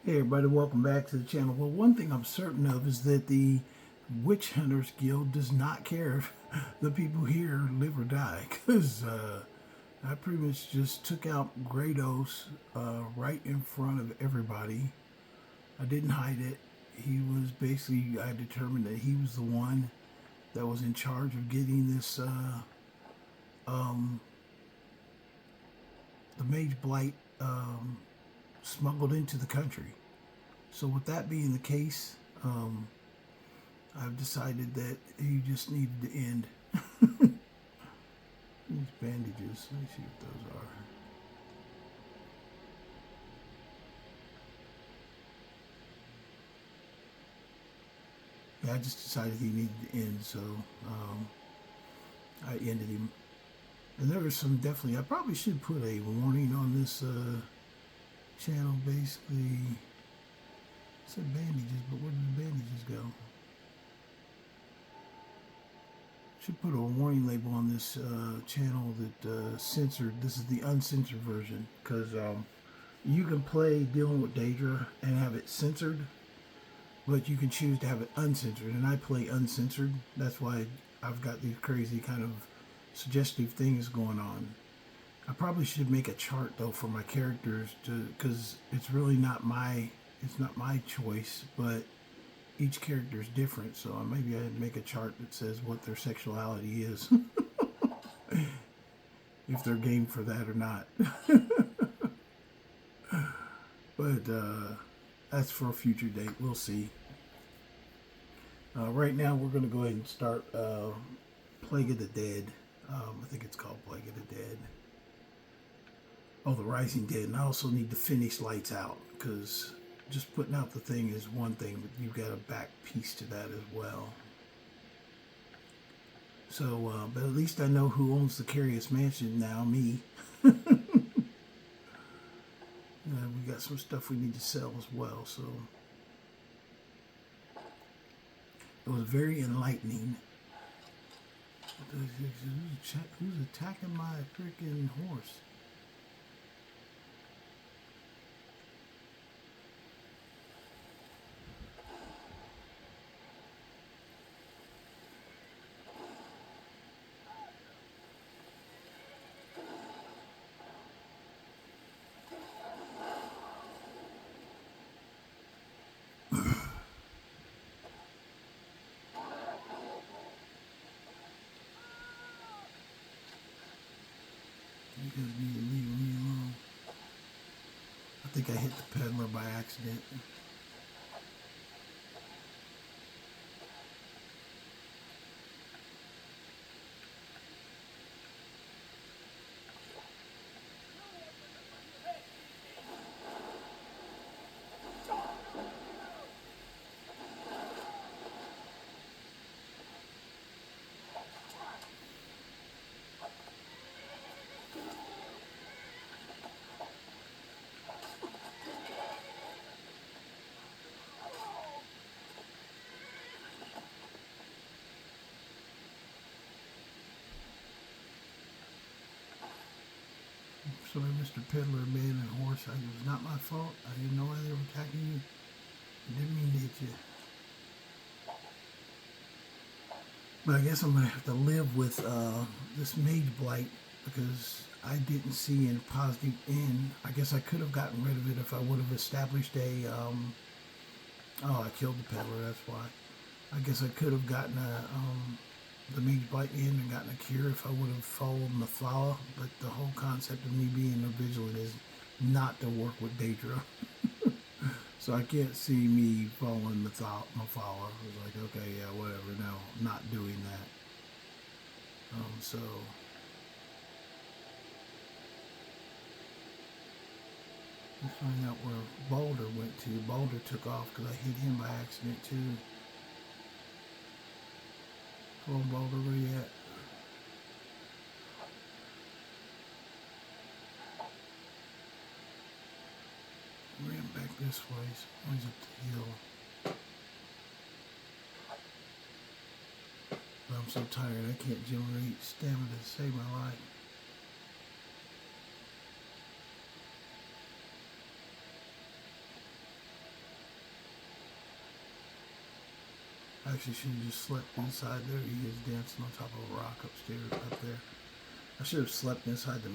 Hey everybody, welcome back to the channel. Well, one thing I'm certain of is that the Witch Hunters Guild does not care if the people here live or die, because I pretty much just took out Grados right in front of everybody. I didn't hide it. He was basically, I determined that he was the one that was in charge of getting this, the Mageblight smuggled into the country. So with that being the case, I've decided that he just needed to end. These bandages, let me see what those are. Yeah, I just decided he needed to end, so I ended him. And there was some definitely, I probably should put a warning on this channel, basically. It said bandages, but where did the bandages go? Should put a warning label on this channel that censored. This is the uncensored version, because you can play dealing with Daedra and have it censored, but you can choose to have it uncensored, and I play uncensored. That's why I've got these crazy kind of suggestive things going on. I probably should make a chart though for my characters, because it's really not my choice, but each character is different, so maybe I'd make a chart that says what their sexuality is. If they're game for that or not. But that's for a future date. We'll see. Right now we're going to go ahead and start Plague of the Dead. I think it's called Plague of the Dead. Oh, the Rising Dead. And I also need to finish Lights Out, because just putting out the thing is one thing, but you've got a back piece to that as well. So, but at least I know who owns the Curious Mansion now, me. We got some stuff we need to sell as well, so it was very enlightening. Who's attacking my freaking horse? You guys need to leave me alone. I think I hit the peddler by accident. Sorry, Mr. Peddler, man, and horse. It was not my fault. I didn't know why they were attacking you. I didn't mean to hit you. But I guess I'm going to have to live with this Mageblight, because I didn't see a positive end. I guess I could have gotten rid of it if I would have established a... oh, I killed the peddler, that's why. I guess I could have gotten the Mageblight in and gotten a cure if I would have followed Mephala, but the whole concept of me being a vigilant is not to work with Deadra. So I can't see me following Mephala. I was like, okay, yeah, whatever, no, I'm not doing that. So let's find out where Balder went to. Balder took off because I hit him by accident too. Come on, Balder, where you at? Ran back this way, so he's up the hill. But I'm so tired I can't generate stamina to save my life. actually should have just slept inside there. He is dancing on top of a rock upstairs, up there. I should have slept inside the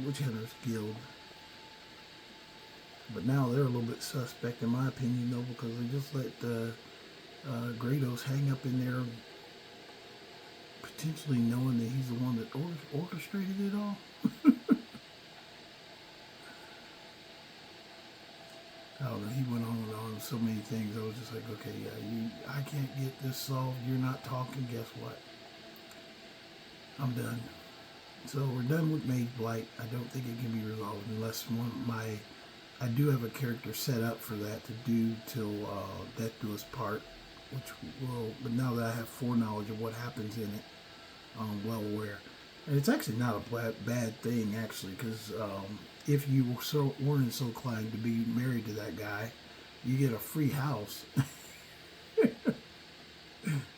Witch Hunters Guild. But now they're a little bit suspect, in my opinion, though, because they just let Grados hang up in there, potentially knowing that he's the one that orchestrated it all. I don't know, he went on and on so many things. I was just like, okay, yeah, I can't get this solved. You're not talking. Guess what? I'm done. So we're done with Mageblight. I don't think it can be resolved unless I do have a character set up for that to do till death do us part, which will. But now that I have foreknowledge of what happens in it, I'm well aware. And it's actually not a bad thing, actually, because if you weren't so inclined to be married to that guy, you get a free house and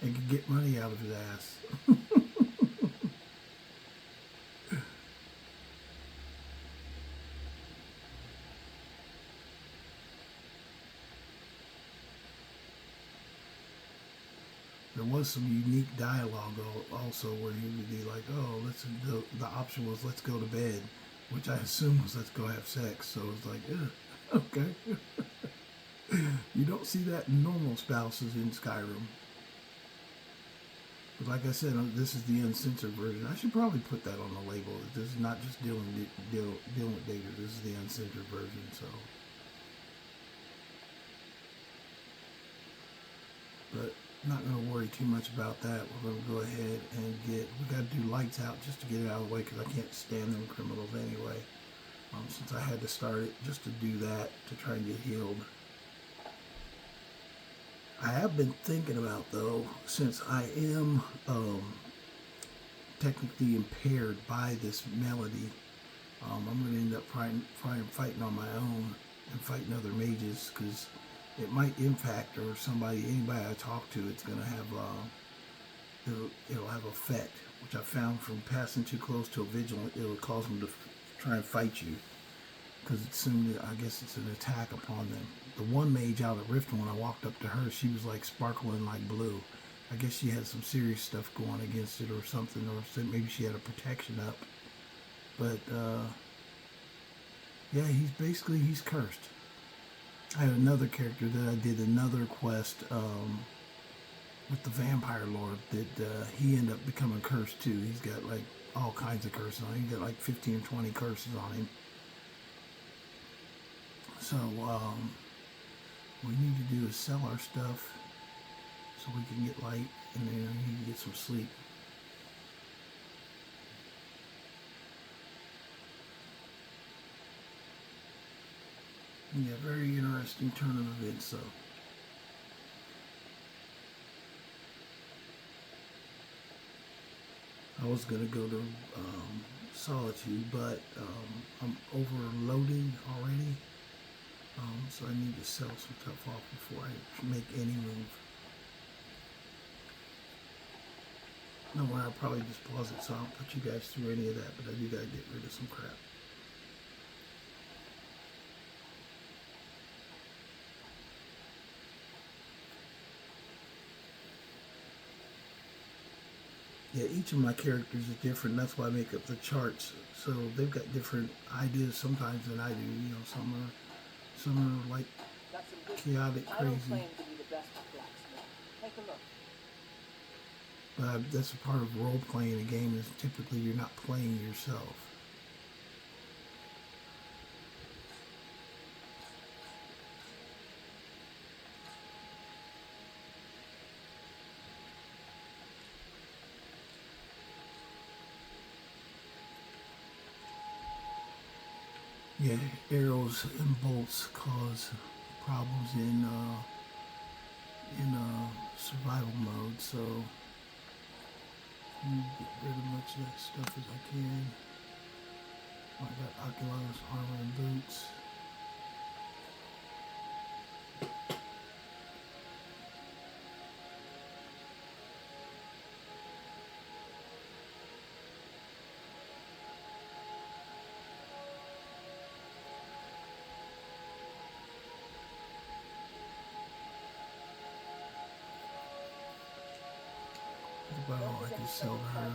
can get money out of his ass. There was some unique dialogue also where he would be like, oh, the option was let's go to bed, which I assume was let's go have sex. So it's like, okay. You don't see that in normal spouses in Skyrim. But like I said, this is the uncensored version. I should probably put that on the label. That this is not just dealing with Daedra. This is the uncensored version. So, but not going to worry too much about that. We're going to go ahead and we got to do lights out just to get it out of the way because I can't stand them criminals anyway. Since I had to start it just to do that, to try and get healed. I have been thinking about, though, since I am technically impaired by this melody, I'm going to end up fighting on my own and fighting other mages because it might impact, or anybody I talk to, it's going to have, it'll have effect, which I found from passing too close to a vigilant, it'll cause them to try and fight you, because I guess it's an attack upon them. The one mage out of Rift, when I walked up to her, she was like sparkling like blue. I guess she had some serious stuff going against it or something, or maybe she had a protection up. But, yeah, he's cursed. I had another character that I did another quest with the Vampire Lord that he ended up becoming cursed too. He's got like all kinds of curses on him. He's got like 15 or 20 curses on him. So what we need to do is sell our stuff so we can get light, and then we need to get some sleep. Yeah, very interesting turn of events, though. I was going to go to Solitude, but I'm overloaded already, so I need to sell some stuff off before I make any move. No, I'll probably just pause it, so I don't put you guys through any of that, but I do got to get rid of some crap. Yeah, each of my characters is different. That's why I make up the charts. So they've got different ideas sometimes than I do. You know, some are like chaotic, crazy. I don't claim to be the best blacksmith. Take a look. But that's a part of role playing a game. Is typically you're not playing yourself. Yeah, arrows and bolts cause problems in survival mode, so I need to get rid of much of that stuff as I can. I got Oculus, armor, and boots. about all I can sell to her.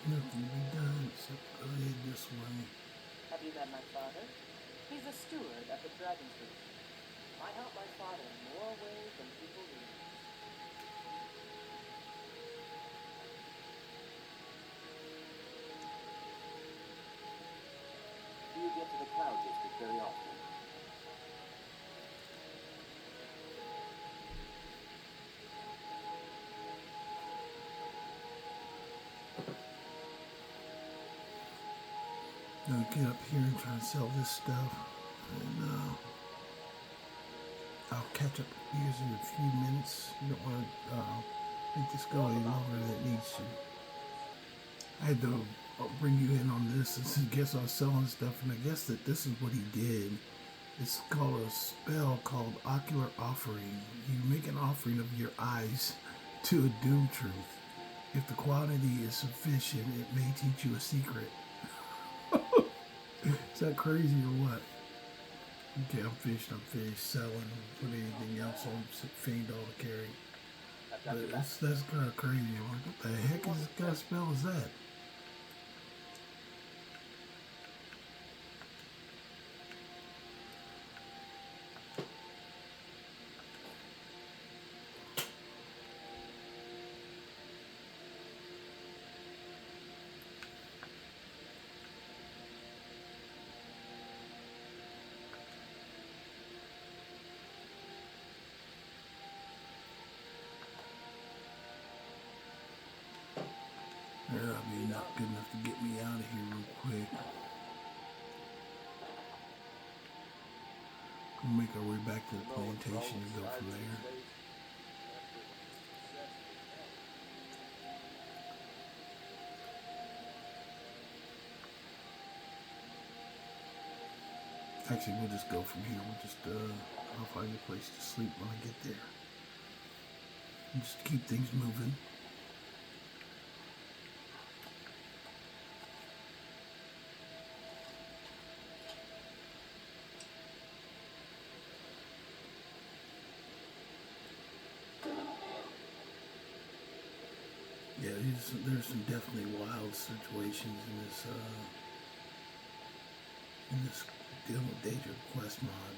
Nothing to be done except go ahead this way. Have you met my father? He's a steward at the Dragon's Roost. I help my father in more ways than people realize. Do you get to the Cloud District very often? I'll get up here and try and sell this stuff, and I'll catch up to you in a few minutes. You don't want to make this go any longer than it needs to. I had to bring you in on this, and I guess I was selling stuff, and I guess that this is what he did. It's called a spell called Ocular Offering. You make an offering of your eyes to a doom truth. If the quantity is sufficient, it may teach you a secret. Is that crazy or what? Okay, I'm finished selling. Put anything else on Fiend all to carry. But that's kind of crazy. I'm like, what the heck is this kind of spell is that? That'll be not good enough to get me out of here real quick. We'll make our way back to the plantation and go from there. Actually, we'll just go from here. I'll find a place to sleep when I get there. And just keep things moving. Yeah, there's some definitely wild situations in this deal with Daedra quest mod.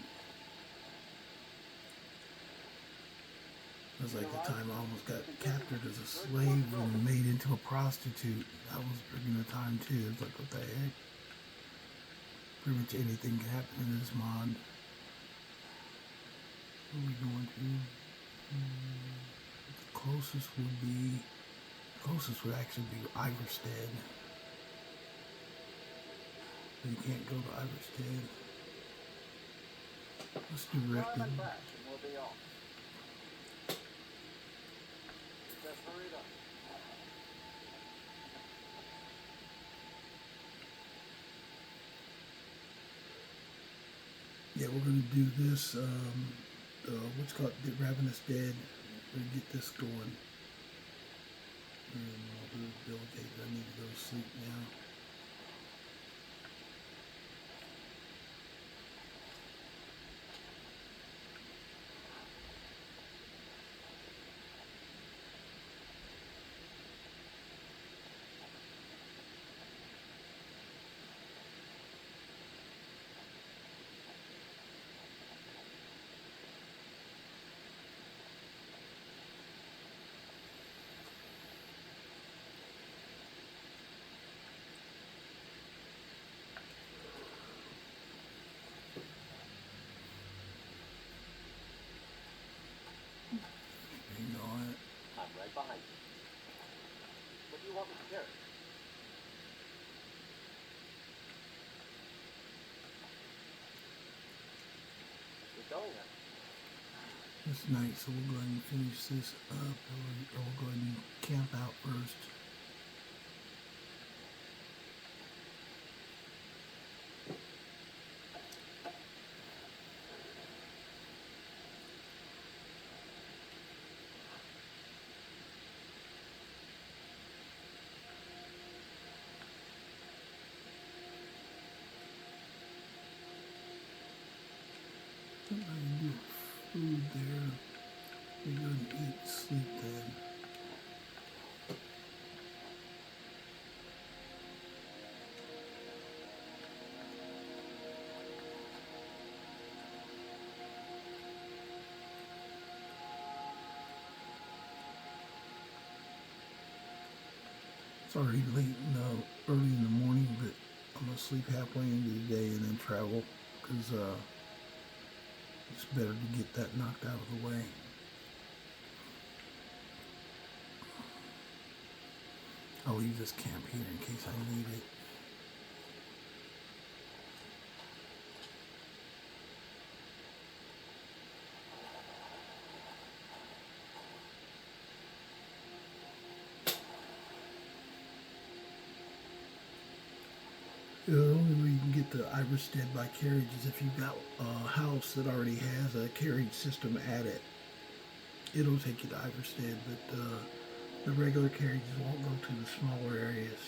It was like the time I almost got captured as a slave and made into a prostitute. That was freaking the time too. It's like, what the heck? Pretty much anything can happen in this mod. What are we going to? The closest would actually be Iverstead. But you can't go to Iverstead. Let's do Riften. Yeah, we're going to do this, what's called the Ravenous Dead. We're going to get this going. And I'll do the Delegate. I need to go to sleep now. stolen. this night, so we'll go ahead and finish this up, or we'll go ahead and camp out first. I can do food there. We go and eat, sleep then. It's already late early in the morning, but I'm gonna sleep halfway into the day and then travel because it's better to get that knocked out of the way. I'll leave this camp here in case I need it. The only way you can get to Iverstead by carriage is if you've got a house that already has a carriage system at it. It'll take you to Iverstead, but the regular carriages won't go to the smaller areas.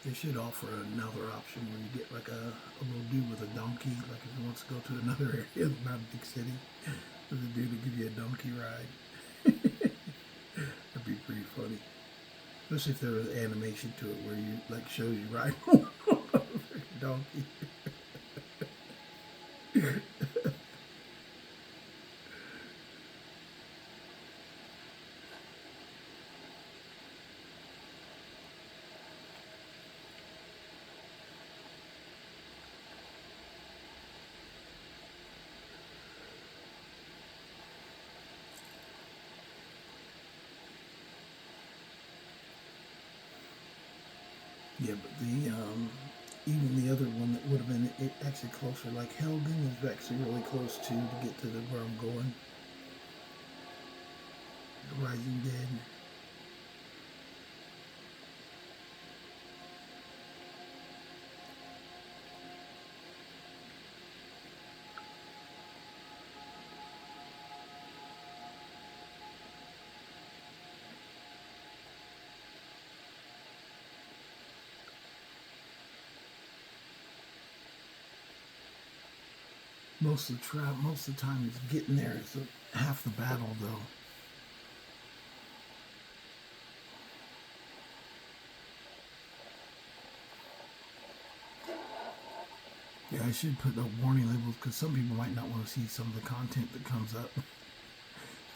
They should offer another option where you get like a little dude with a donkey, like if he wants to go to another area, not a big city, there's a dude to give you a donkey ride. That'd be pretty funny. Especially if there was animation to it where you like shows you riding on a freaking donkey. Yeah, but even the other one that would have been actually closer, like Helgen, is actually really close to get to where I'm going. The Rising Dead. Most of the time is getting there. It's half the battle, though. Yeah, I should put up warning labels because some people might not want to see some of the content that comes up.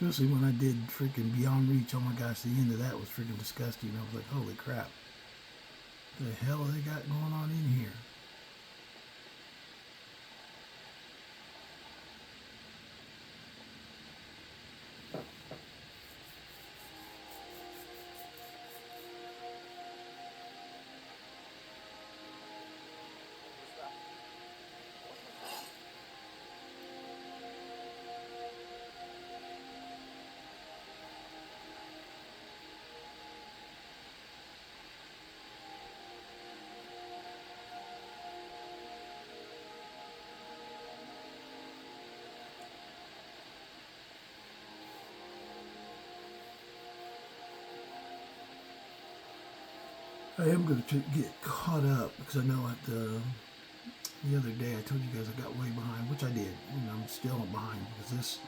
Especially when I did freaking Beyond Reach. Oh my gosh, the end of that was freaking disgusting. I was like, holy crap. What the hell they got going on in here? I am going to get caught up because I know at the other day I told you guys I got way behind, which I did, and I'm still behind because this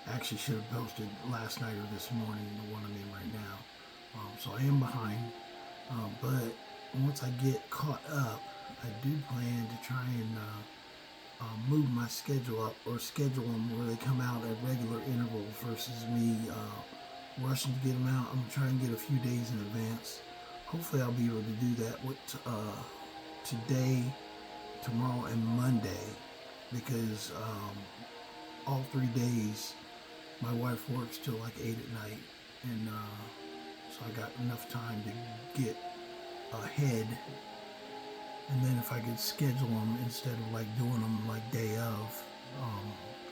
actually should have posted last night or this morning, the one I'm in right now. So I am behind, but once I get caught up, I do plan to try and move my schedule up or schedule them where they come out at regular intervals versus me rushing to get them out. I'm going to try and get a few days in advance. Hopefully I'll be able to do that with today, tomorrow, and Monday, because all 3 days my wife works till like 8 at night, and so I got enough time to get ahead. And then if I could schedule them instead of like doing them like day of,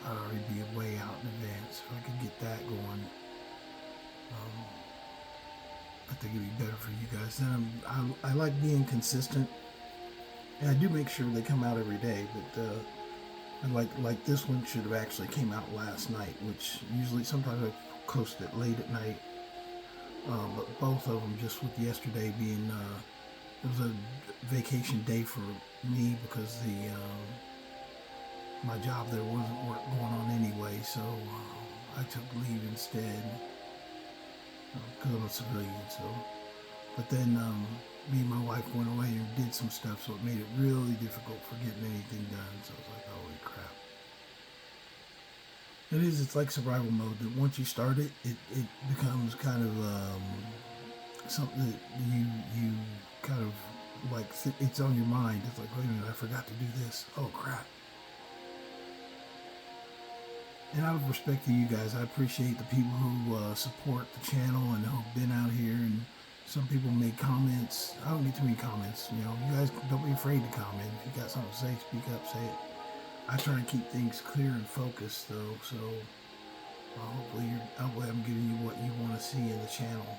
I'd already be way out in advance. If I could get that going, I think it'd be better for you guys. Then I like being consistent, and I do make sure they come out every day. But and like this one should have actually came out last night, which usually sometimes I post it late at night. But both of them, just with yesterday being it was a vacation day for me because my job there wasn't work going on anyway, so I took leave instead because I'm a civilian. So, but then me and my wife went away and did some stuff, so it made it really difficult for getting anything done. So I was like, holy crap! It's like survival mode. That once you start it, it becomes kind of something that you kind of like, it's on your mind. It's like, wait a minute, I forgot to do this. Oh crap. And out of respect to you guys, I appreciate the people who support the channel and who've been out here. And some people make comments. I don't get too many comments. You guys don't be afraid to comment. If you got something to say, speak up, say it. I try to keep things clear and focused though, so hopefully I'm giving you what you want to see in the channel.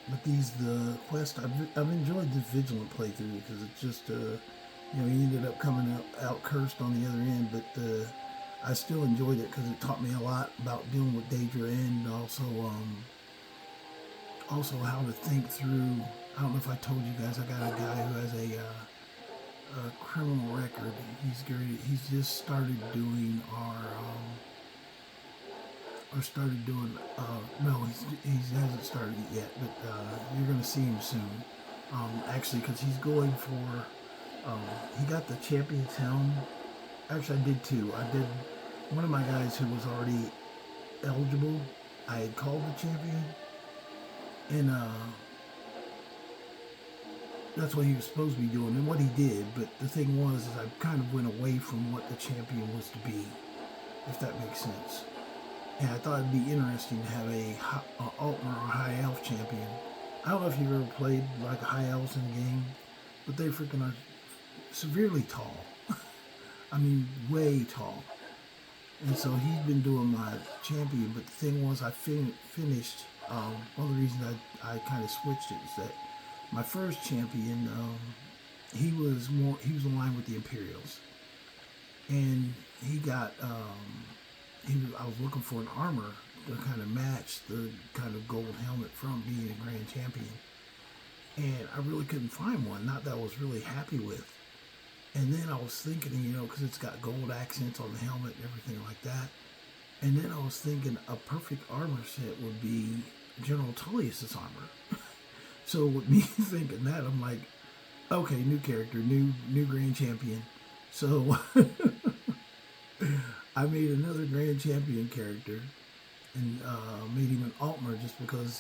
But the quest, I've enjoyed the Vigilant playthrough because it's just, he ended up coming out cursed on the other end, but I still enjoyed it because it taught me a lot about dealing with Daedra, and also how to think through. I don't know if I told you guys, I got a guy who has a criminal record. He's just started doing no, he hasn't started it yet, but you're going to see him soon. Actually, because he's going for, he got the champion's helm. Actually, I did too. I did, one of my guys who was already eligible, I had called the champion, and that's what he was supposed to be doing, and what he did. But the thing was, is I kind of went away from what the champion was to be, if that makes sense. And I thought it'd be interesting to have a Altmer or High Elf champion. I don't know if you've ever played like High Elves in the game, but they freaking are severely tall. I mean, way tall. And so he's been doing my champion, but the thing was, I finished, one of the reasons I kind of switched it is that my first champion, he was in line with the Imperials. And he got, I was looking for an armor to kind of match the kind of gold helmet from being a Grand Champion. And I really couldn't find one, not that I was really happy with. And then I was thinking, because it's got gold accents on the helmet and everything like that. And then I was thinking a perfect armor set would be General Tullius's armor. So with me thinking that, I'm like, okay, new character, new Grand Champion. So I made another Grand Champion character and made him an Altmer just because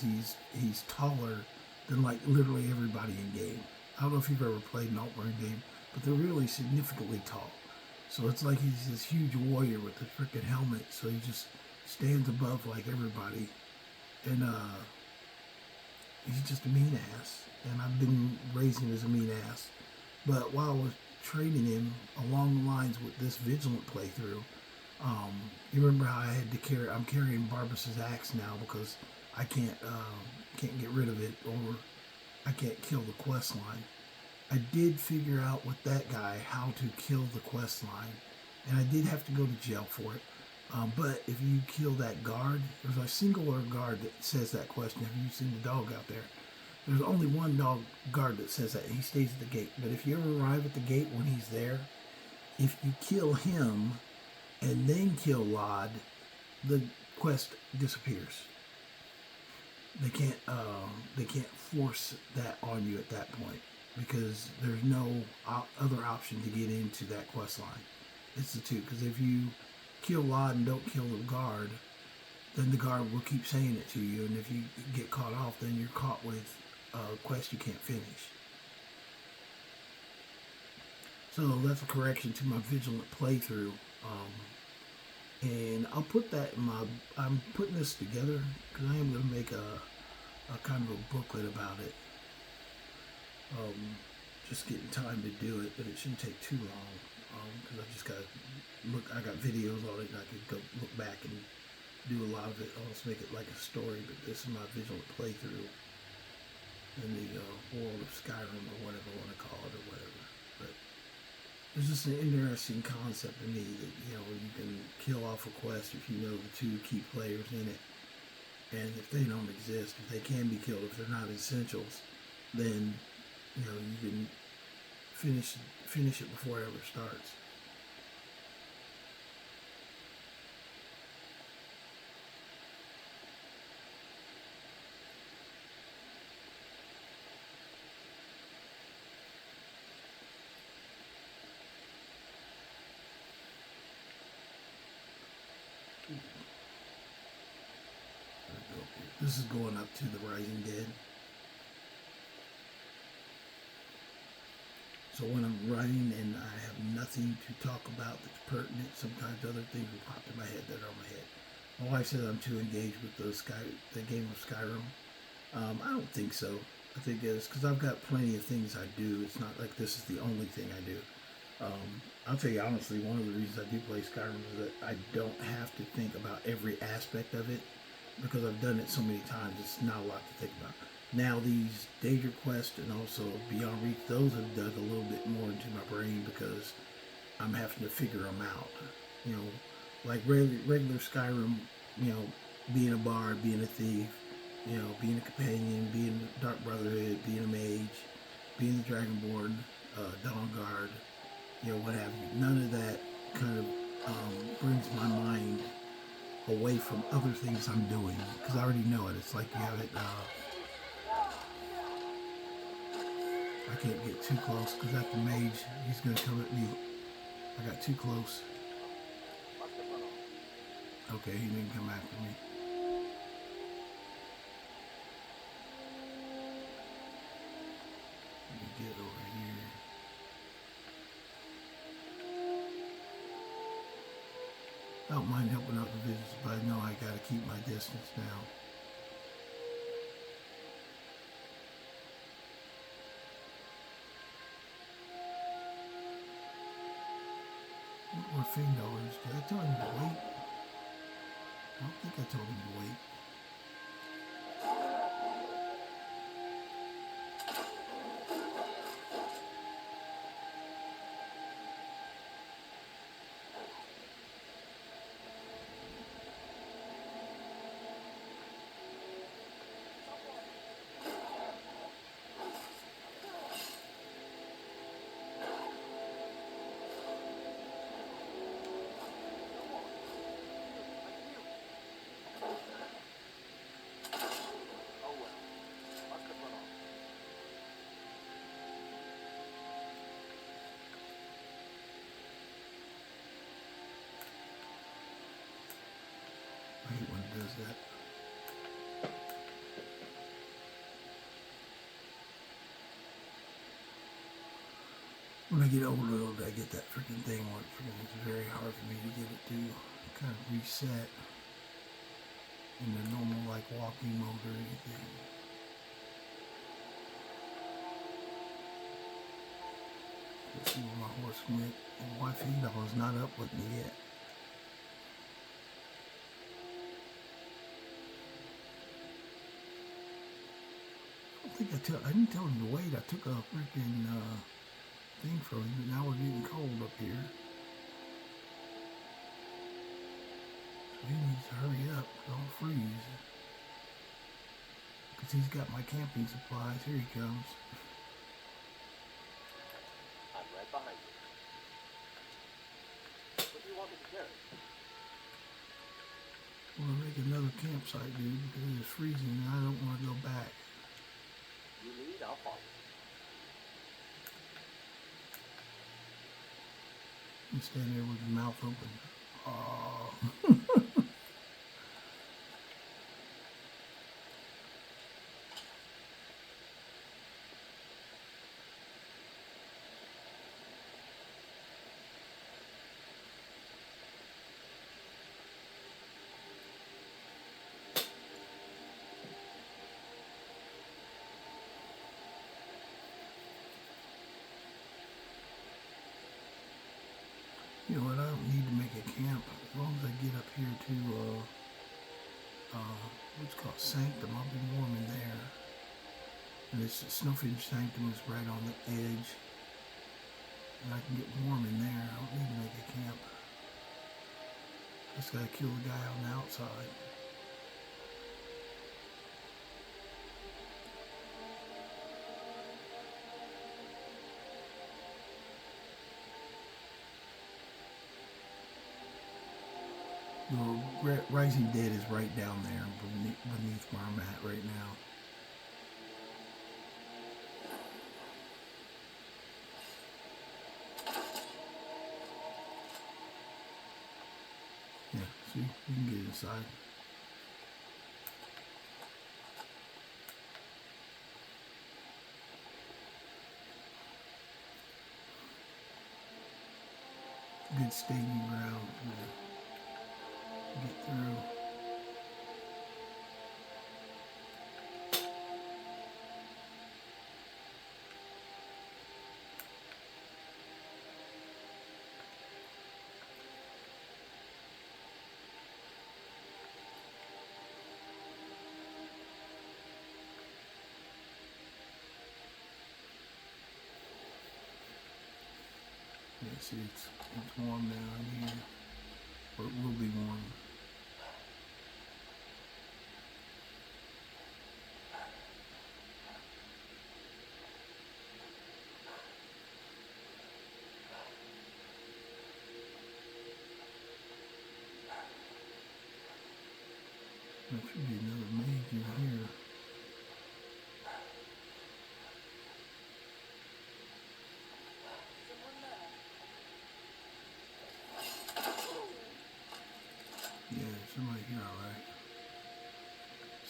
he's taller than like literally everybody in game. I don't know if you've ever played an Altmer in game, but they're really significantly tall. So it's like he's this huge warrior with the freaking helmet, so he just stands above like everybody. And he's just a mean ass. And I've been raising him as a mean ass. But while I was training him along the lines with this Vigilant playthrough, you remember how I had to I'm carrying Barbas's axe now because I can't get rid of it, or I can't kill the quest line. I did figure out with that guy how to kill the quest line, and I did have to go to jail for it. But if you kill that guard, there's a singular guard that says that question. Have you seen the dog out there? There's only one guard that says that. He stays at the gate. But if you ever arrive at the gate when he's there, if you kill him and then kill Lod, the quest disappears. They can't force that on you at that point because there's no other option to get into that quest line. It's the two, because if you kill Lod and don't kill the guard, then the guard will keep saying it to you, and if you get caught off, then you're caught with a quest you can't finish. So that's a correction to my vigilant playthrough. And I'll put that in my, I'm putting this together because I am going to make a kind of a booklet about it. Just getting time to do it, but it shouldn't take too long because I just got to look, I got videos on it and I could go look back and do a lot of it. I'll just make it like a story, but this is my vigilant playthrough in the world of Skyrim or whatever I want to call it or whatever. But it's just an interesting concept to me that, you know, you can kill off a quest if you know the two key players in it. And if they don't exist, if they can be killed, if they're not essentials, then, you know, you can finish it before it ever starts. This is going up to the Rising Dead. So when I'm writing and I have nothing to talk about that's pertinent, sometimes other things will pop in my head that are on my head. My wife says I'm too engaged with the game of Skyrim. I don't think so. I think it's because I've got plenty of things I do. It's not like this is the only thing I do. I'll tell you honestly, one of the reasons I do play Skyrim is that I don't have to think about every aspect of it because I've done it so many times. It's not a lot to think about. Now these Daedra quests and also Beyond Reach, those have dug a little bit more into my brain because I'm having to figure them out. You know, like regular Skyrim, you know, being a bard, being a thief, you know, being a companion, being a Dark Brotherhood, being a mage, being the Dragonborn, Dawn Guard, you know, what have you. None of that kind of brings my mind away from other things I'm doing because I already know it. It's like you have it. I can't get too close because at the mage, he's going to come at me. I got too close. Okay, he didn't come after me. Let me get over here. I don't mind helping out the visitors, but I know I got to keep my distance now. Where Findor is. Did I tell him to wait? I don't think I told him to wait. I hate when it does that. When I get overloaded, I get that freaking thing where it's very hard for me to get it to kind of reset into normal like walking mode or anything. Let's see where my horse went. And why Findor is not up with me yet. I didn't tell him to wait. I took a freaking thing from him, but now we're getting cold up here. So he needs to hurry up, don't freeze. Because he's got my camping supplies. Here he comes. I'm right behind you. What do you want me to carry? We're going to make another campsite, dude, because it's freezing and I don't want to go back. You lead, I'll follow. You stand there with your mouth open. Oh. You know what? I don't need to make a camp as long as I get up here to what's called Sanctum. I'll be warm in there. And this Southfringe Sanctum is right on the edge, and I can get warm in there. I don't need to make a camp. Just gotta kill the guy on the outside. The Rising Dead is right down there beneath where I'm at right now. Yeah, see, you can get inside. Good staging ground. Get through. Yeah, see, it's warm now in here, or it will be warm. There should be another mage in here. Yeah, there's somebody here, alright.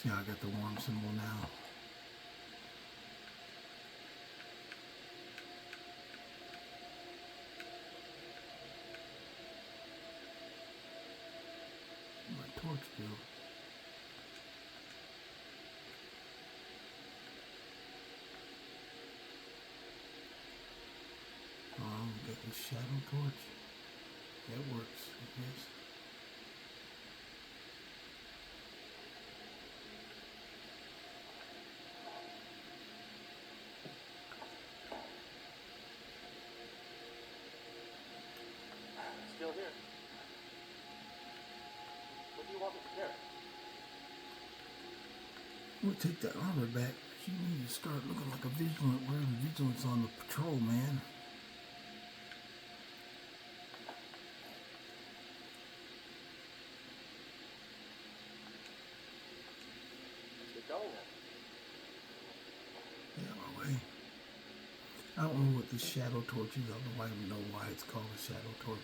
See how I got the warm symbol now. My torch bill. Got the shadow torch. That works, I guess. Still here. What do you want me to carry? We'll take that armor back. You need to start looking like a vigilant, wearing vigilance on the patrol, man. Yeah, my way. I don't know what the shadow torch is. I don't know why it's called a shadow torch.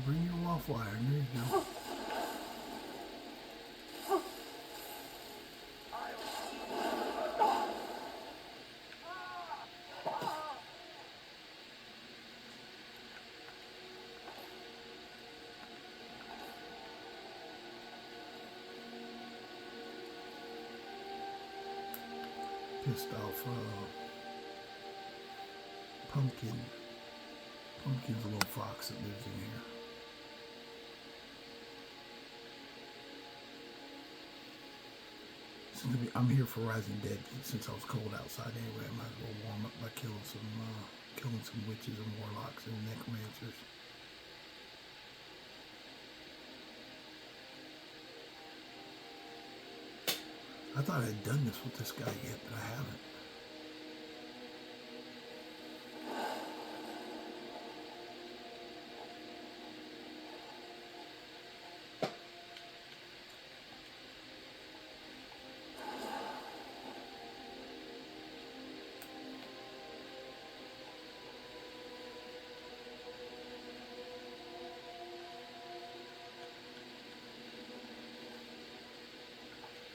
Bring your waffle iron. There you go. Pissed off Pumpkin. Pumpkin's a little fox that lives in here. I'm here for Rising Dead since I was cold outside anyway. I might as well warm up by killing some witches and warlocks and necromancers. I thought I'd done this with this guy yet, but I haven't.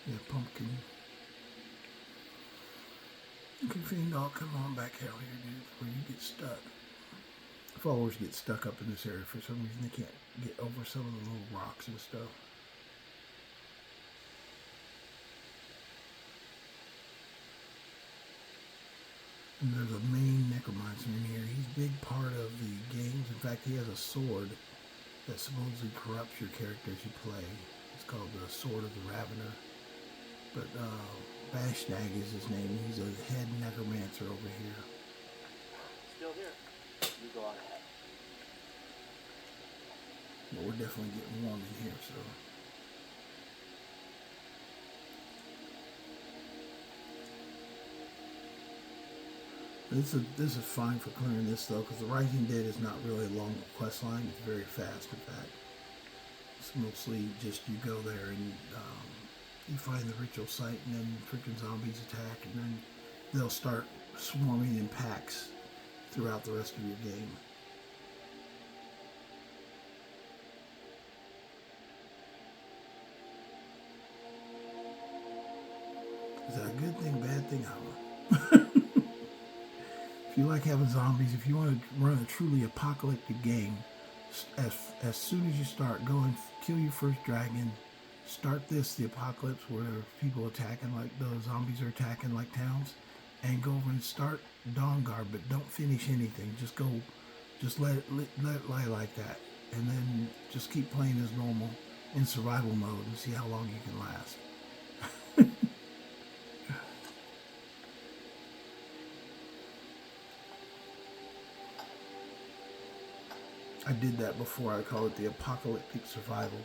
Yeah, pumpkin. Okay, fiend, I'll come on back out here, dude, where you get stuck. Followers get stuck up in this area for some reason. They can't get over some of the little rocks and stuff. And there's a main Necromancer in here. He's a big part of the games. In fact, he has a sword that supposedly corrupts your character as you play. It's called the Sword of the Ravener. But Bashnag is his name. He's a head Necromancer over here. Still here. You go on ahead. But we're definitely getting warm in here, so. This is fine for clearing this though, because the Rising Dead is not really a long quest line. It's very fast, in fact. It's mostly just you go there and you find the ritual site, and then freaking zombies attack, and then they'll start swarming in packs throughout the rest of your game. Is that a good thing, bad thing? I don't know. If you like having zombies, if you want to run a truly apocalyptic game, as soon as you start, go and kill your first dragon. Start the apocalypse where people attacking like the zombies are attacking like towns, and go over and start Dawnguard, but don't finish anything. Just go, just let it lie like that, and then just keep playing as normal in survival mode and see how long you can last. I did that before. I call it the apocalyptic survival.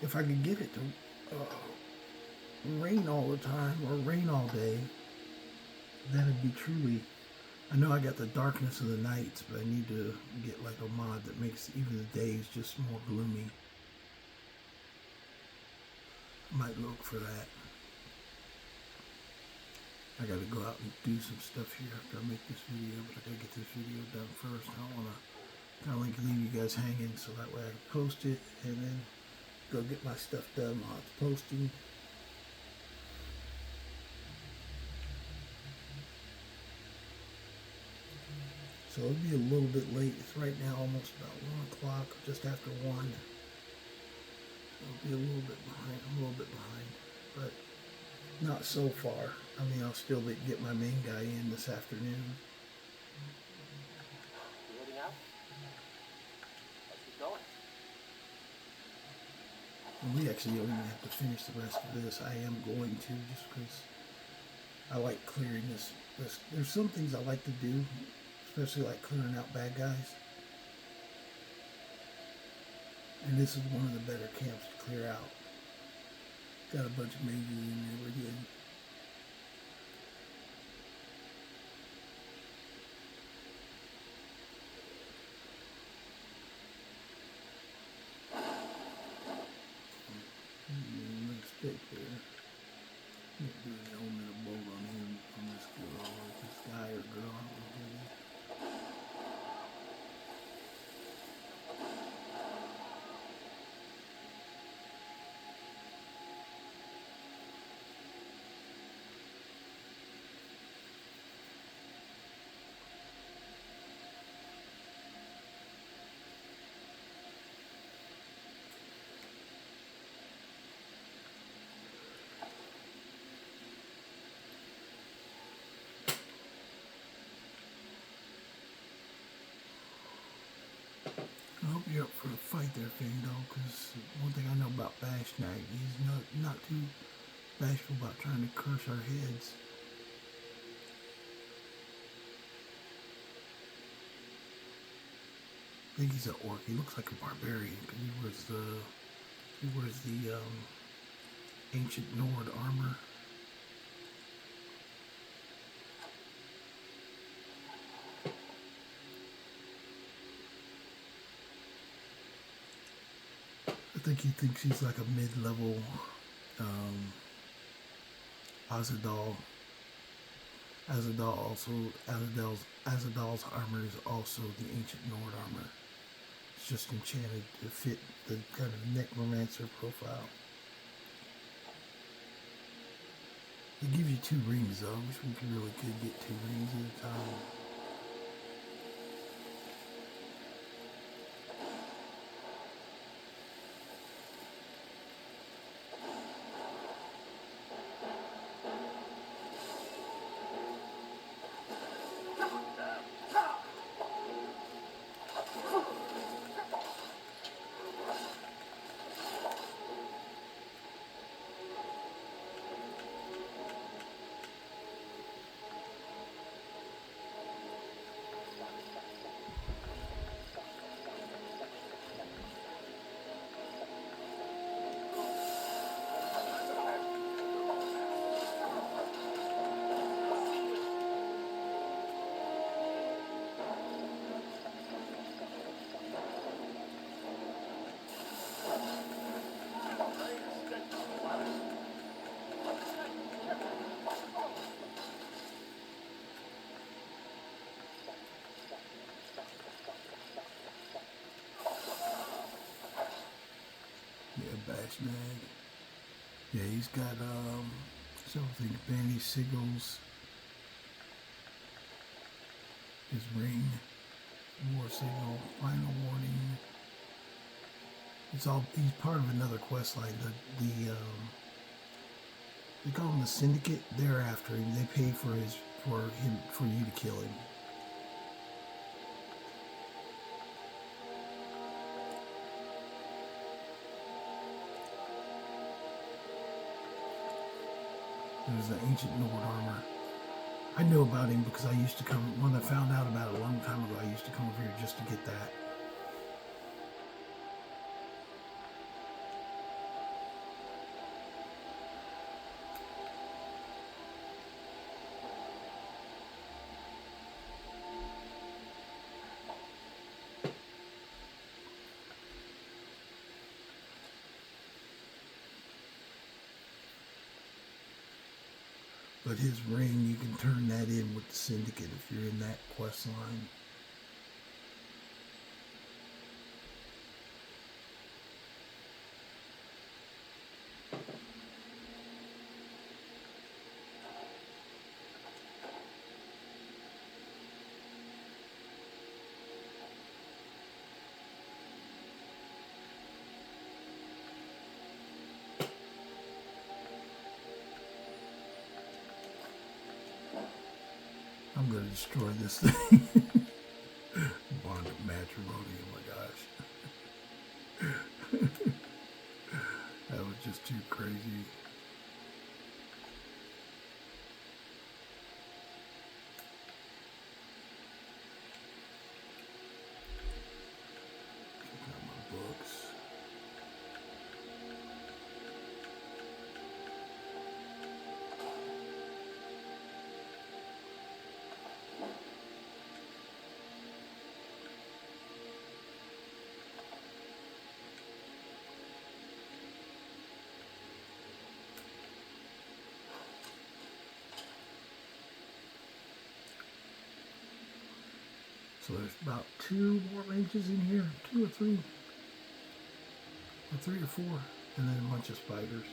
If I could get it to rain all the time or rain all day, then it'd be truly. I know I got the darkness of the nights, but I need to get like a mod that makes even the days just more gloomy. I might look for that. I gotta go out and do some stuff here after I make this video, but I gotta get this video done first. I don't wanna kind of like leave you guys hanging, so that way I can post it and then go get my stuff done while it's posting. So it'll be a little bit late. It's right now almost about 1 o'clock, just after 1. It'll be a little bit behind. I'm a little bit behind, but not so far. I mean, I'll still get my main guy in this afternoon. You heading out? Let's get going. And we actually don't even have to finish the rest of this. I am going to, just because I like clearing this. There's some things I like to do, especially like clearing out bad guys. And this is one of the better camps to clear out. Got a bunch of mages in there. We're good. Stick there. Can't do an elemental bolt on him, on this girl, or this guy or girl. I don't know who it is. up for the fight there, Fando, because one thing I know about Bashnag, he's not too bashful about trying to crush our heads. I think he's an orc. He looks like a barbarian because he wears the ancient Nord armor. I think he thinks he's like a mid-level Azadal. Azadal's armor is also the ancient Nord armor. It's just enchanted to fit the kind of Necromancer profile. It gives you 2 rings though. I wish we could get 2 rings at a time. Bashnag. Yeah, he's got several things. Banny Sigils, his ring, War Signal, Final Warning. It's all, he's part of another quest line. They call him the Syndicate. They're after him. They pay for you to kill him. There's the ancient Nord armor. I knew about him because I used to come, when I found out about it a long time ago, I used to come over here just to get that. But his ring, you can turn that in with the Syndicate if you're in that quest line. I'm going to destroy this thing. Bond of matrimony, oh my gosh. That was just too crazy. Check out my books. So there's about 2 more ranges in here, 2 or 3, or 3 or 4, and then a bunch of spiders.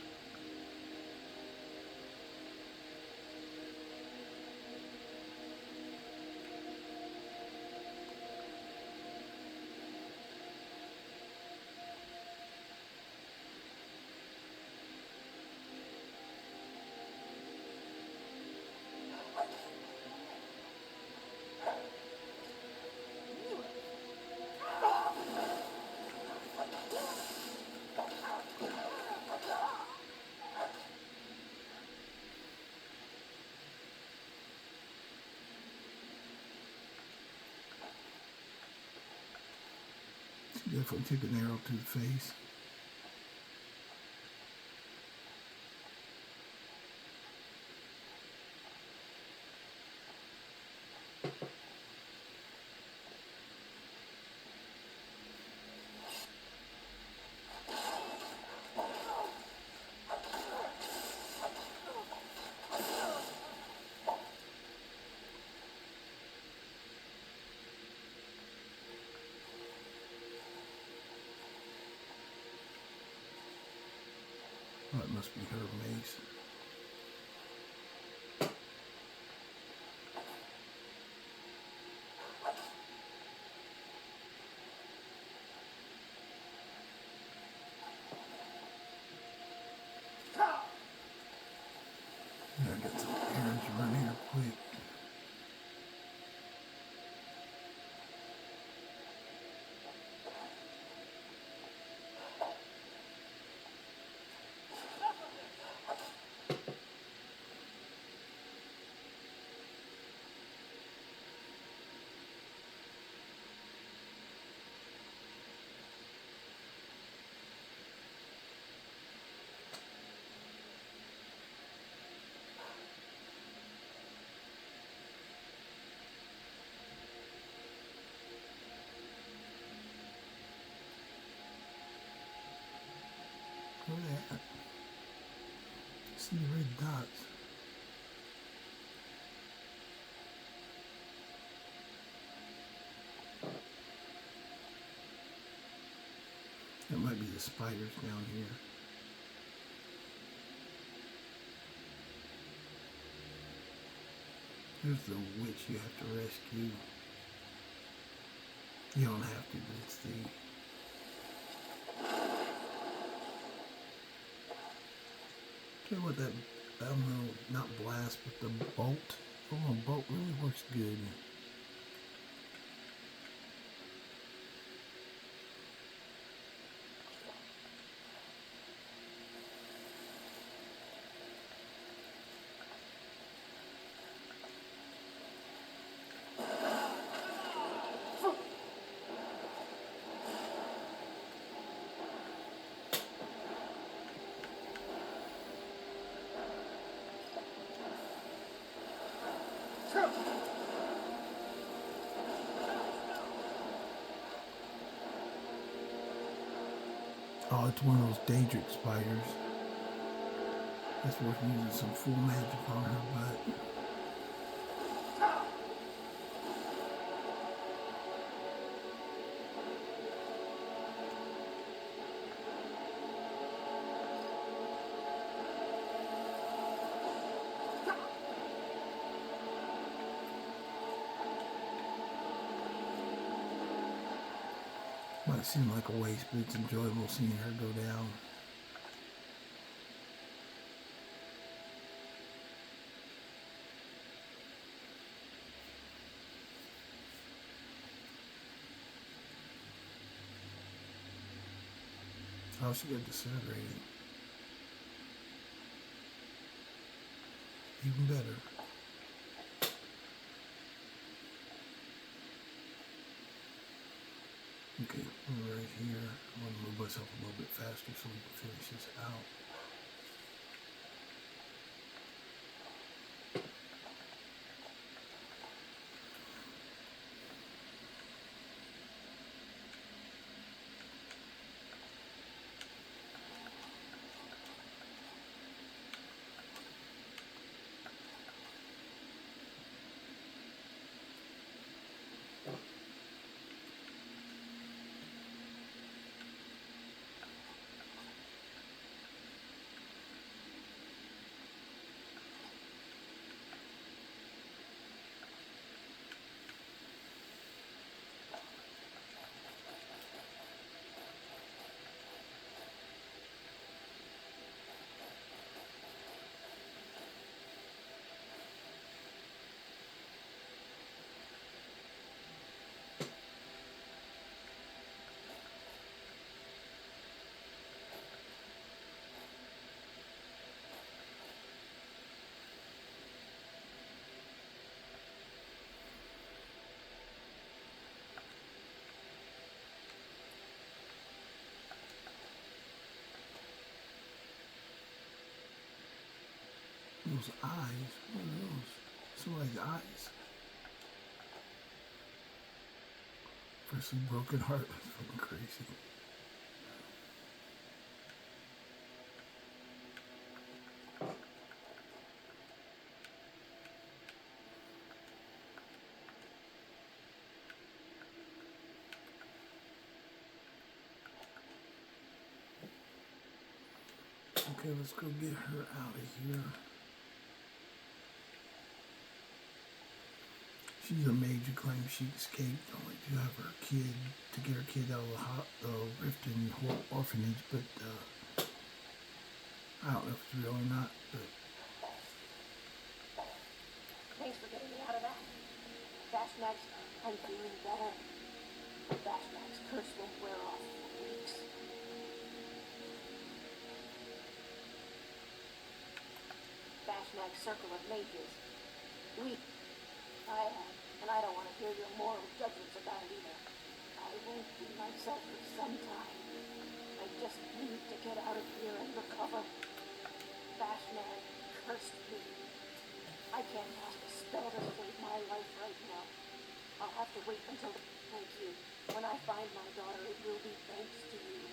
Definitely took an arrow to the face. Oh, it must be her mace. Yeah, I got some errands to run here quick. Where they at? See the red dots. That might be the spiders down here. There's the witch you have to rescue. You don't have to, but it's the... Tell you what, that, I don't know, not blast, but the bolt. Oh, bolt really works good. Oh, it's one of those Daedric spiders. That's worth using some full magic on her butt. Might seem like a waste, but it's enjoyable seeing her go down. Oh, she got disintegrated. Even better. Okay, we're right here. I want to move myself a little bit faster so we can finish this out. those eyes. What are those? Somebody's eyes. Freshly broken heart. That's fucking crazy. Okay, let's go get her out of here. She's a mage who claims she escaped only to have her kid, to get her kid out of the rift in orphanage, but I don't know if it's real or not, but... Thanks for getting me out of that. Bashnag's, I'm feeling better. Bashnag's curse won't wear off for weeks. Bashnag's circle of mages. And I don't want to hear your moral judgments about it either. I won't be myself for some time. I just need to get out of here and recover. Bashnag cursed me. I can't cast a spell to save my life right now. I'll have to wait until... Thank you. When I find my daughter, it will be thanks to you.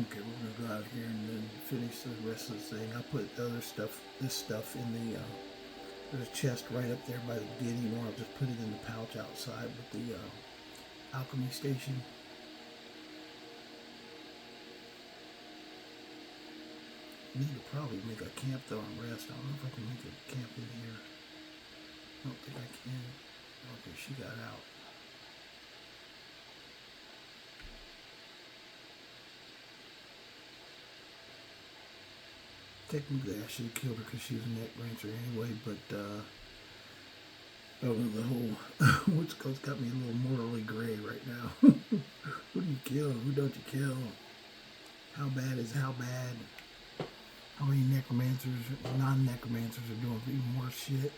Okay, we're gonna go out here and then finish the rest of the thing. I'll put the other stuff, this stuff in the, there's a chest right up there by the beginning, or I'll just put it in the pouch outside with the alchemy station. Need to probably make a camp though and rest. I don't know if I can make a camp in here. I don't think I can. Okay, she got out. Technically, I should have killed her because she was a Necromancer anyway, but, oh, the whole, what's called got me a little morally gray right now. Who do you kill? Who don't you kill? How bad is how bad? How many Necromancers, non-Necromancers are doing even worse shit?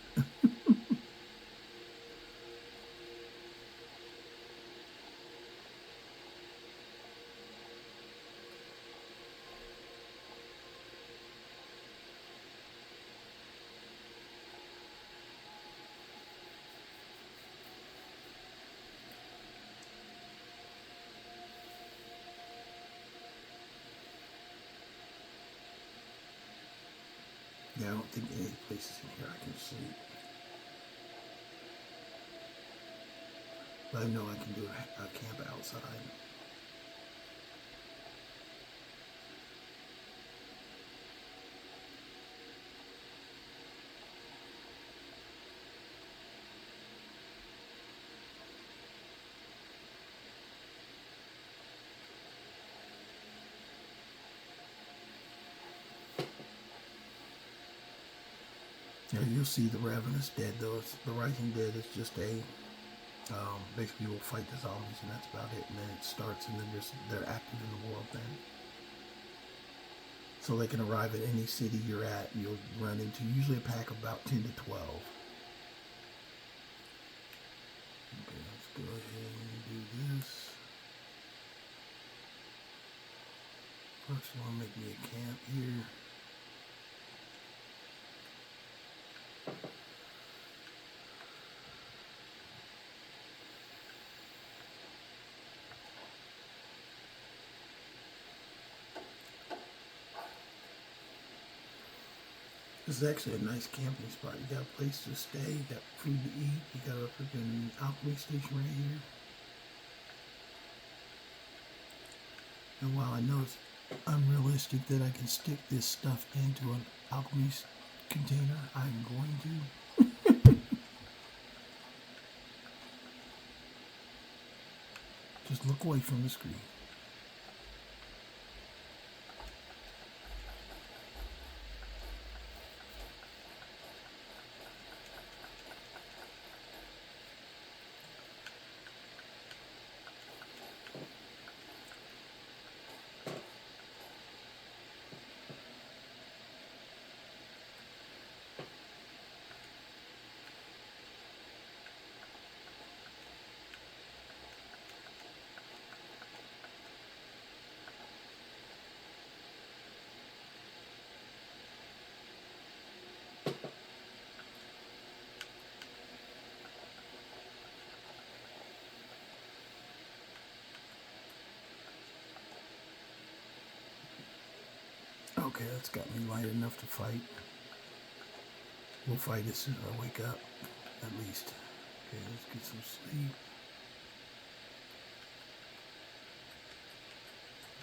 Yeah, I don't think any places in here I can sleep. But I know I can do a camp outside. Yeah, you'll see the Ravenous Dead though. The Rising Dead is just a basically you'll fight the zombies and that's about it. And then it starts and then they're active in the world then. So they can arrive at any city you're at. You'll run into usually a pack of about 10 to 12. Okay, let's go ahead and do this. First I want to make me a camp here. This is actually a nice camping spot. You got a place to stay, you got food to eat, you got a freaking alchemy station right here. And while I know it's unrealistic that I can stick this stuff into an alchemy container, I'm going to. Just look away from the screen. Okay, that's got me light enough to fight. We'll fight as soon as I wake up, at least. Okay, let's get some sleep.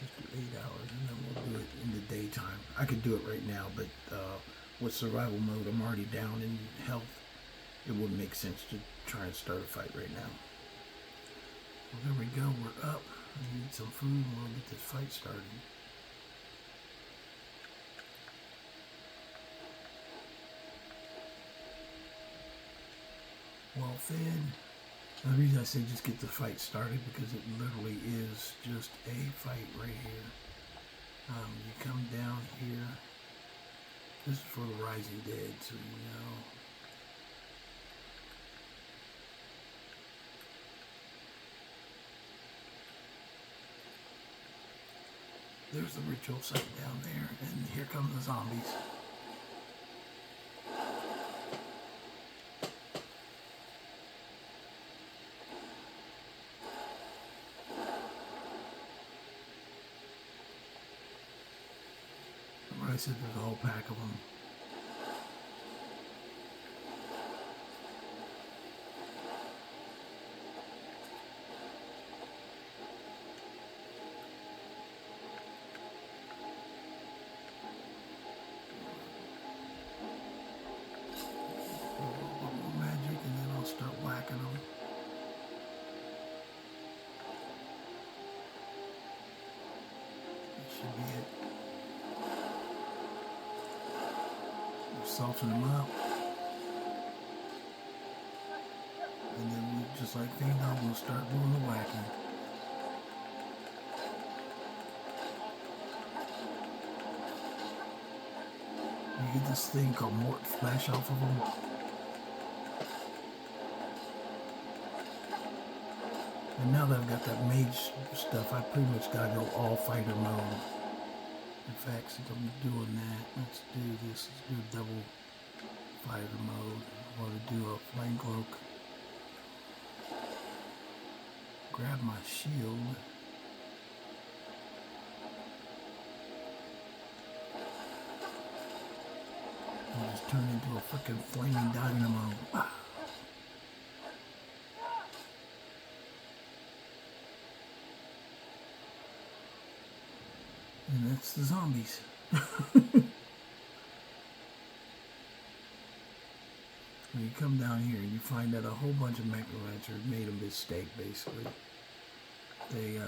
Just do 8 hours, and then we'll do it in the daytime. I could do it right now, but with survival mode, I'm already down in health. It wouldn't make sense to try and start a fight right now. Well, there we go. We're up. I need some food, and we'll get this fight started. Well fed. The reason I say just get the fight started because it literally is just a fight right here. You come down here. This is for the Rising Dead, so you know. There's the ritual site down there, and here come the zombies. I said there's a whole pack of them. Magic, and then I'll start whacking them. That should be it. Soften them up, and then we, just like Phantom, we'll start doing the whacking. You get this thing called Mort Flash off of them. And now that I've got that mage stuff, I pretty much gotta go all fighter mode. In fact, since I'm doing that, let's do this. Let's do a double fighter mode. I want to do a flame cloak. Grab my shield. And just turn into a freaking flaming dynamo. Ah. And that's the zombies. When you come down here, you find that a whole bunch of Necromancers made a mistake, basically. They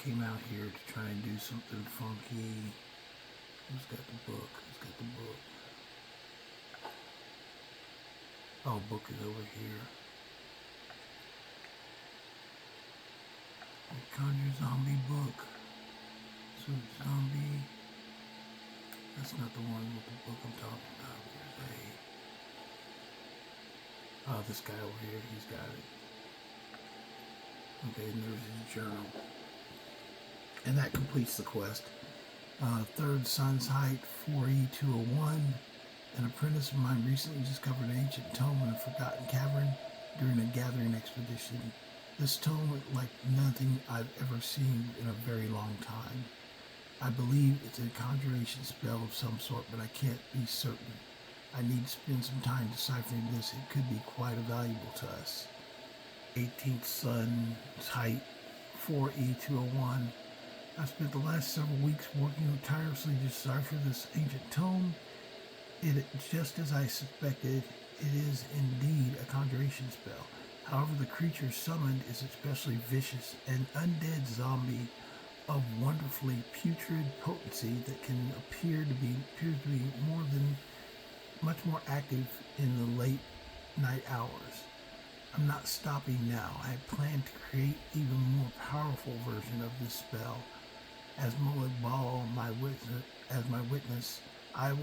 came out here to try and do something funky. Who's got the book? Who's got the book? Oh, book is over here. The Conjure Zombie book. So zombie. That's not the one with the book I'm talking about. There's a... Oh, this guy over here, he's got it. Okay, and there's his journal. And that completes the quest. Third Sun's Height, 4E201. An apprentice of mine recently discovered an ancient tome in a forgotten cavern during a gathering expedition. This tome is like nothing I've ever seen in a very long time. I believe it's a conjuration spell of some sort, but I can't be certain. I need to spend some time deciphering this. It could be quite valuable to us. 18th Sun's Height, 4E201. I've spent the last several weeks working tirelessly to decipher this ancient tome. It, just as I suspected, it is indeed a conjuration spell. However, the creature summoned is especially vicious, an undead zombie of wonderfully putrid potency that can appears to be much more active in the late night hours. I'm not stopping now. I plan to create even more powerful version of this spell. As Mageblight, as my witness, I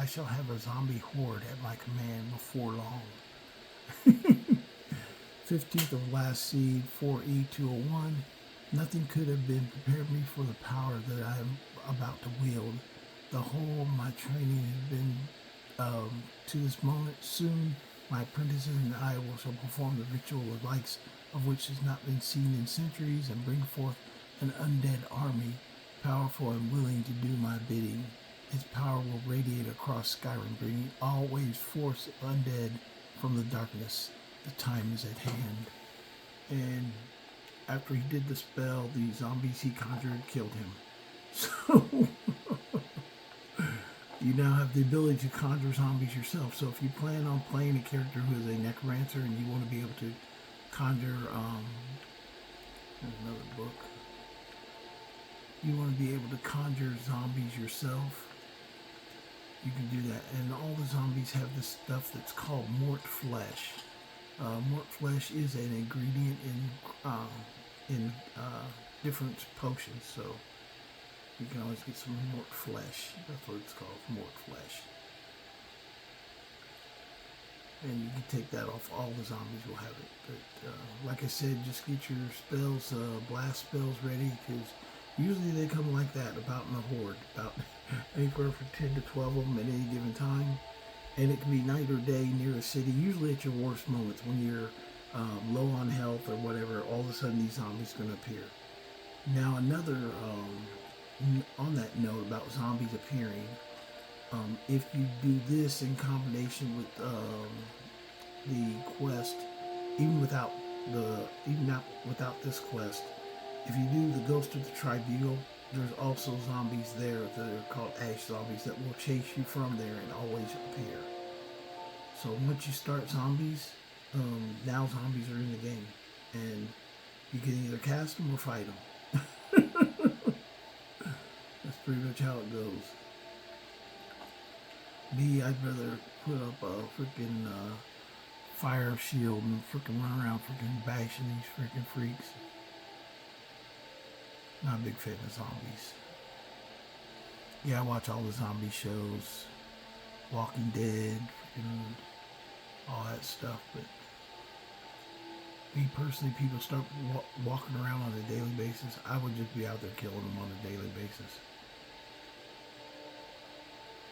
shall have a zombie horde at my command before long. 15th of last seed, 4E201. Nothing could have been prepared me for the power that I am about to wield. The whole of my training has been to this moment. Soon, my apprentices and I shall perform the ritual the likes of which has not been seen in centuries, and bring forth an undead army, powerful and willing to do my bidding. Its power will radiate across Skyrim, bringing all waves force of undead from the darkness. The time is at hand. And after he did the spell, the zombies he conjured killed him. So you now have the ability to conjure zombies yourself. So if you plan on playing a character who is a necromancer and you want to be able to conjure, there's another book. You want to be able to conjure zombies yourself, you can do that. And all the zombies have this stuff that's called mort flesh. Mort flesh is an ingredient in different potions, so you can always get some mort flesh. That's what it's called, mort flesh. And you can take that off. All the zombies will have it. But like I said, just get your spells, blast spells ready, because usually they come like that, about in a horde, about anywhere from 10 to 12 of them at any given time. And it can be night or day near a city, usually at your worst moments when you're low on health or whatever. All of a sudden these zombies are going to appear. Now another, on that note about zombies appearing, if you do this in combination with the quest, even without this quest, if you do the Ghost of the Tribunal, there's also zombies there that are called ash zombies that will chase you from there and always appear. So once you start zombies, now zombies are in the game, and you can either cast them or fight them. That's pretty much how it goes. Me, I'd rather put up a freaking fire shield and freaking run around freaking bashing these freaking freaks. Not a big fan of zombies. Yeah, I watch all the zombie shows, Walking Dead, freaking all that stuff, but me personally, people start walking around on a daily basis, I would just be out there killing them on a daily basis.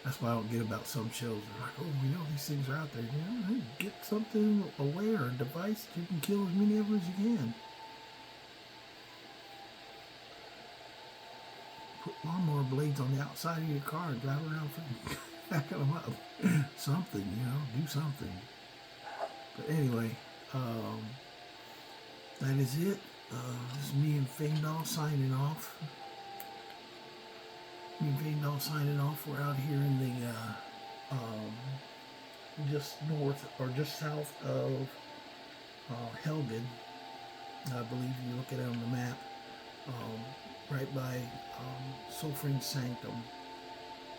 That's why I don't get about some shows. They're like, oh, we know these things are out there. You know, get something, a way or a device that you can kill as many of them as you can. Put lawnmower blades on the outside of your car and drive around and backing them up. Something, you know, do something. But anyway, that is it. This is me and Faendal signing off. Me and Faendal signing off. We're out here in the just north or just south of Helgen. I believe you look at it on the map. Right by Southfringe Sanctum.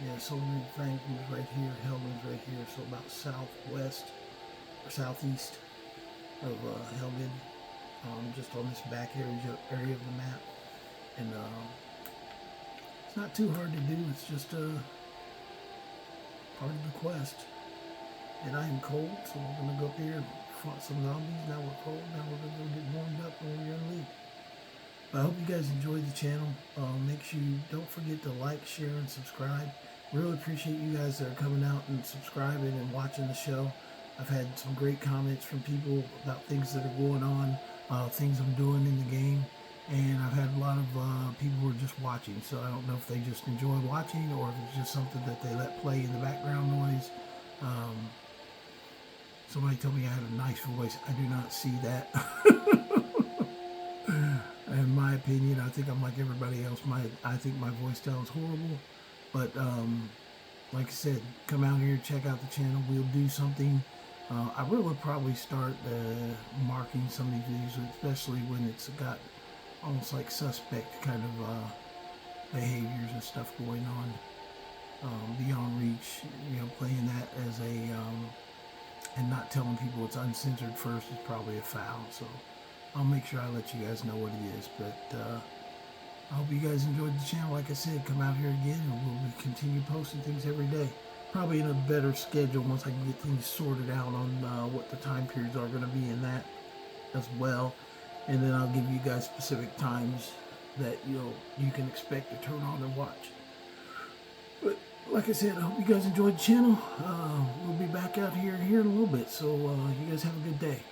Yeah, Southfringe Sanctum is right here, Helgen's right here, so about southwest or southeast of Helgen, just on this back area of the map. And it's not too hard to do, it's just part of the quest. And I am cold, so we're going to go up here and fought some zombies. Now we're cold, now we're going to go get warmed up and we're going to leave. I hope you guys enjoyed the channel. Make sure you don't forget to like, share, and subscribe. Really appreciate you guys that are coming out and subscribing and watching the show. I've had some great comments from people about things that are going on, things I'm doing in the game, and I've had a lot of people who are just watching. So I don't know if they just enjoy watching or if it's just something that they let play in the background noise. Somebody told me I had a nice voice. I do not see that. In my opinion, I think I'm like everybody else. I think my voice sounds horrible. But like I said, come out here, check out the channel. We'll do something I will probably start marking some of these videos, especially when it's got almost like suspect kind of behaviors and stuff going on. Beyond Reach, playing that as and not telling people it's uncensored first is probably a foul. So I'll make sure I let you guys know what it is. But I hope you guys enjoyed the channel. Like I said, come out here again and we'll continue posting things every day. Probably in a better schedule once I can get things sorted out on what the time periods are going to be in that as well. And then I'll give you guys specific times that you can expect to turn on and watch. But like I said, I hope you guys enjoyed the channel. We'll be back out here in a little bit. So you guys have a good day.